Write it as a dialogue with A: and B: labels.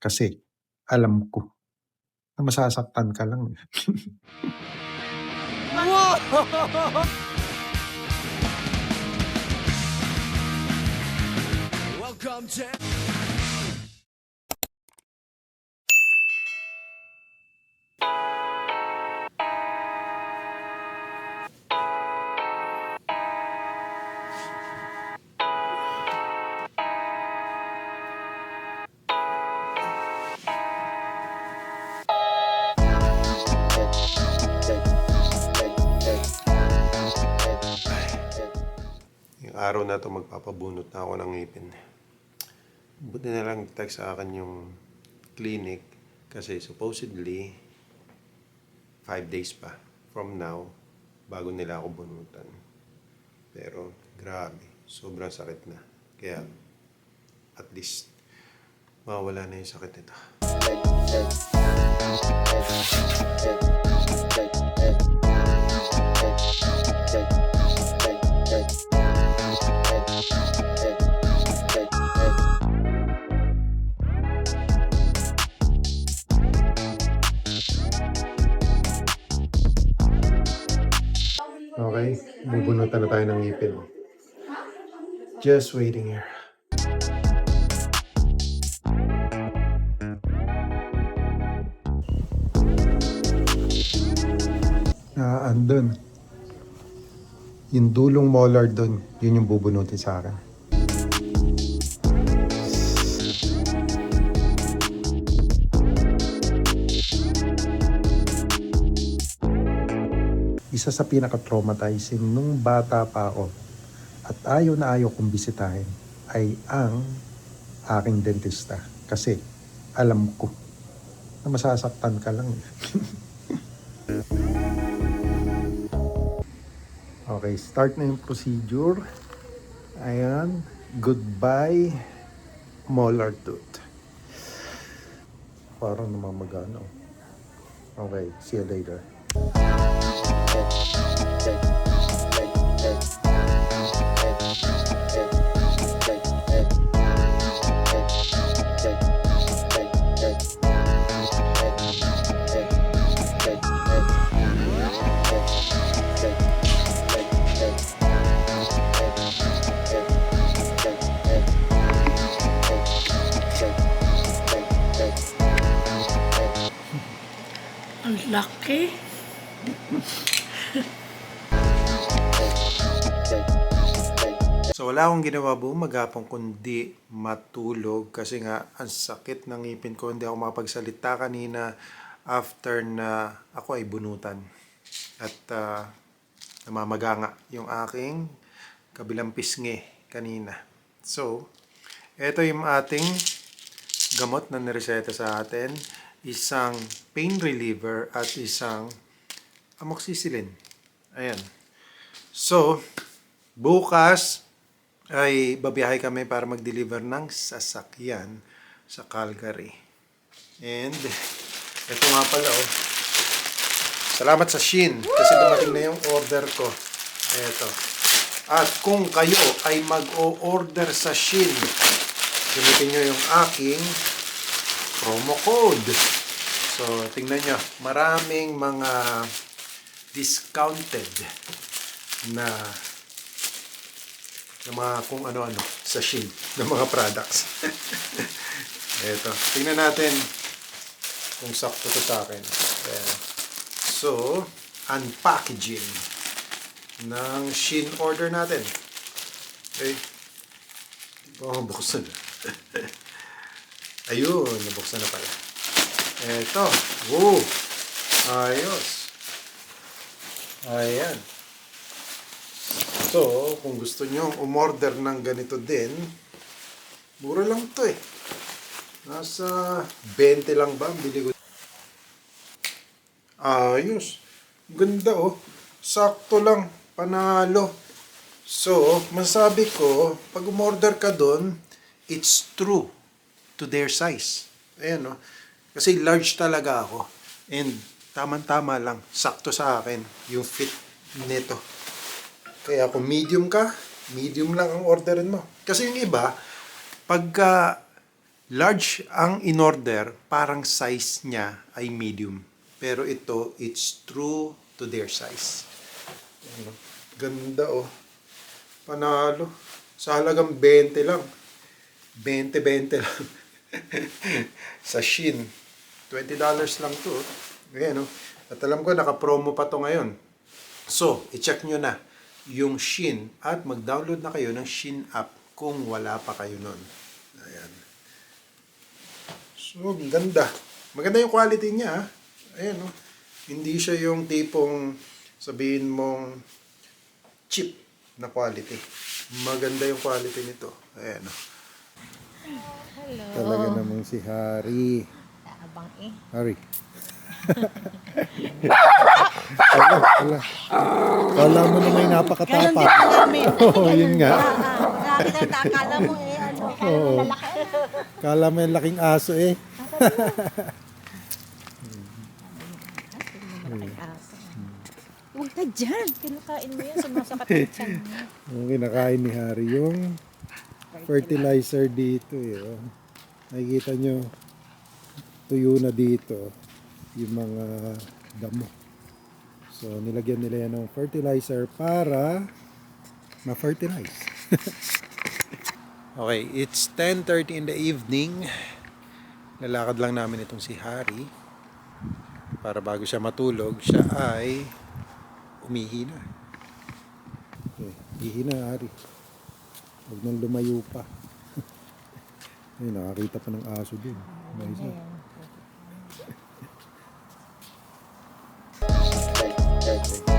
A: Kasi alam ko na masasaktan ka lang.
B: Welcome to
C: Yung araw na to magpapabunot na ako ng ngipin. Buti na lang text sa akin yung clinic kasi supposedly 5 days pa from now bago nila ako bunutan. Pero grabe, sobrang sakit na. Kaya at least mawala na yung sakit nito. Okay, bubunutan na tayo ng ngipin. Just waiting here.
A: Andun. Yung dulong molar dun, yun yung bubunutin sa akin. Isa sa pinaka-traumatizing nung bata pa ako at ayaw na ayaw kong bisitahin ay ang aking dentista. Kasi alam ko na masasaktan ka lang. Okay, start na yung procedure. Ayan, goodbye molar tooth. Parang namamagana. Okay, see you later.
D: Ang laki.
C: So wala akong ginawa buong maghapon kundi matulog kasi nga ang sakit ng ngipin ko. Hindi ako makapagsalita kanina after na ako ay bunutan. At namamaga nga yung aking kabilang pisngi kanina. So, ito yung ating gamot na nireseta sa atin. Isang pain reliever at isang amoxicillin. Ayan. So, bukas ay babiyahe kami para mag-deliver ng sasakyan sa Calgary. And ito nga pala Salamat sa Shein kasi dumating na yung order ko. Ito. At kung kayo ay mag-o-order sa Shein, gamitin nyo yung aking promo code. So, tingnan nyo. Maraming mga discounted na mga kung ano-ano sa Shein ng mga products. Ito. Tingnan natin kung sakto to sa akin. Ayan. So, unpackaging ng Shein order natin. Okay. Buksan na. Ayun, nabuksan na pala. Ito. Woo! Ayos. Ayan. So, kung gusto nyo umorder ng ganito din, mura lang to eh. Nasa 20 lang ba? Bili ko. Ayos. Ganda Sakto lang. Panalo. So, masabi ko, pag umorder ka doon, it's true to their size. Ayan Kasi large talaga ako. And tama-tama lang. Sakto sa akin yung fit nito. Kaya kung medium ka, medium lang ang orderin mo. Kasi yung iba, pagka Large ang in-order, parang size niya ay medium. Pero ito, it's true to their size. Ano, ganda oh. Panalo. Sa halagang 20 lang. 20 lang. Sa Shein. $20 lang to. Ayan oh. At alam ko, naka-promo pa to ngayon. So, i-check nyo na yung Shein at mag-download na kayo ng Shein app kung wala pa kayo nun. Ayan. So, ang ganda. Maganda yung quality niya. Ayan, no? Hindi siya yung tipong sabihin mong cheap na quality. Maganda yung quality nito. Ayan, no?
B: Hello.
A: Talaga namang si Harry.
B: Abang eh.
A: Harry. Wala. Kala mo na may napakatapa. Oo, yun nga.
B: Grabe na, akala mo eh, ano, akala mo lalaki.
A: Kala mo yung laking aso eh.
B: Malaking aso. Huwag ka dyan. Kinukain mo yan, sumasakat ang tiyan mo.
A: Ang kinakain ni Harry yung fertilizer dito eh. Oh. Nakikita nyo, tuyo na dito yung mga damo. So nilagyan nila yan ng fertilizer para ma-fertilize. Okay, it's 10:30 in the evening. Lalakad lang namin itong si Harry para bago siya matulog, siya ay umihi na. Okay, ihi na Harry. Huwag nang lumayo pa. Ay, nakakita pa ng aso din. May isa.
B: Ayan.